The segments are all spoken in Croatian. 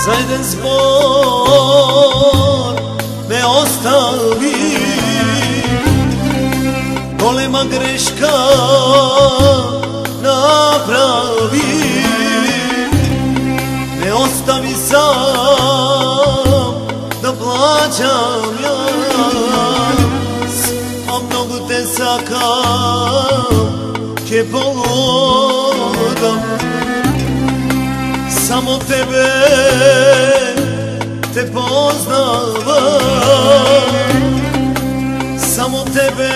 za jeden zbor me ostavi. Golema greška napravi, me ostavi sam da plaćam jas, a mnogo te sakam ke poludam. Samo tebe te poznavam, samo tebe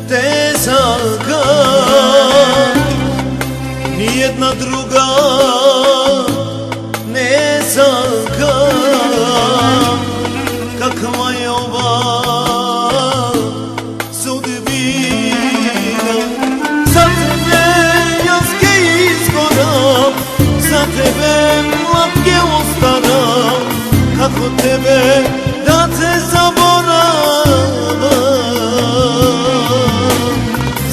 te zakam, nijedna druga ne zakam. Kakva je ova sudbina, za tebe jaske izgoram, za tebe mlatke ostaram. Kako tebe da te zaboravam,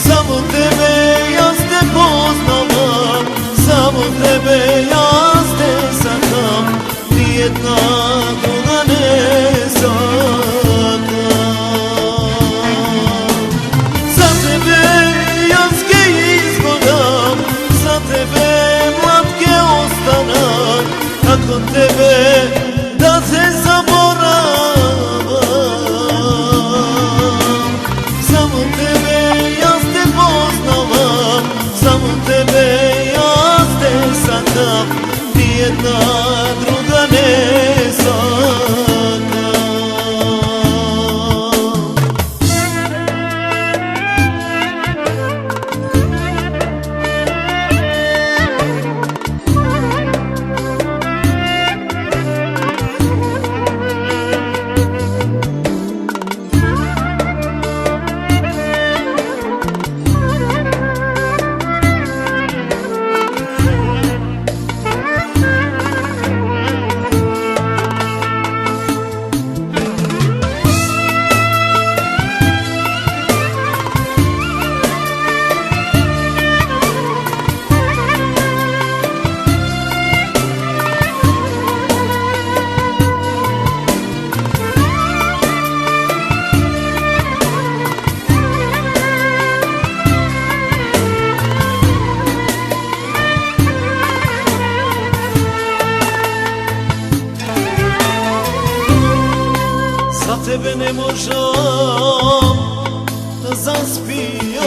samo tebe ja te poznavam, samo tebe ja te sakam, nijedna druga ne sakam. Za tebe jaske izgodam, za tebe mlatke ostaram. Kako tebe da te zaboravam, samo tebe ja te poznavam, samo tebe ja te sakam, nijedna druga ne sakam. Za tebe ne možem da zaspijam,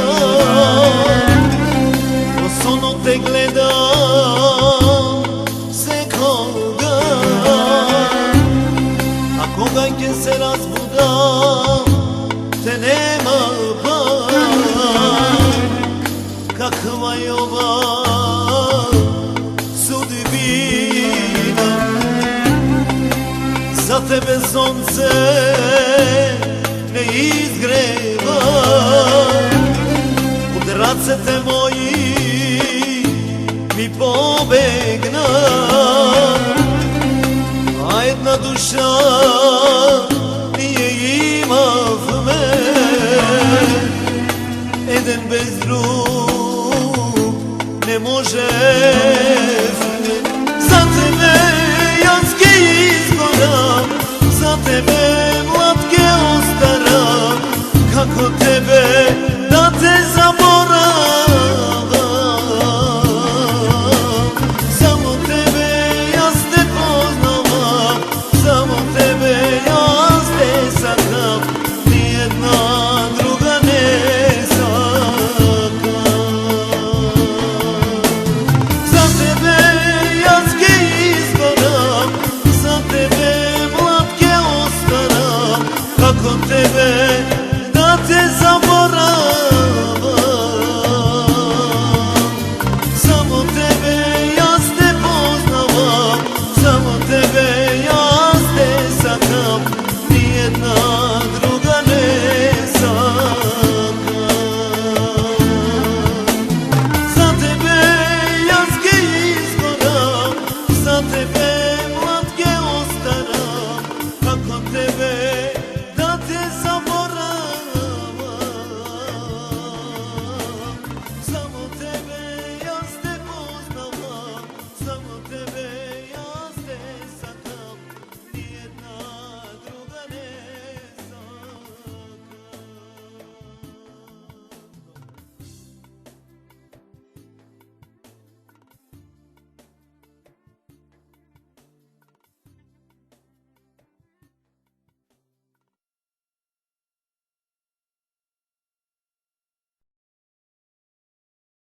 osobno te gledam se koga, a koga ke se razbudam te nema pa. Kakva je ova sudbina, za tebe sonce ne izgreva, od racete moji mi pobegna, a jedna duša nije ima v me, jedan bez drug ne može. Za tebe jaske izgoram, za tebe mlatke ostaram. Kako tebe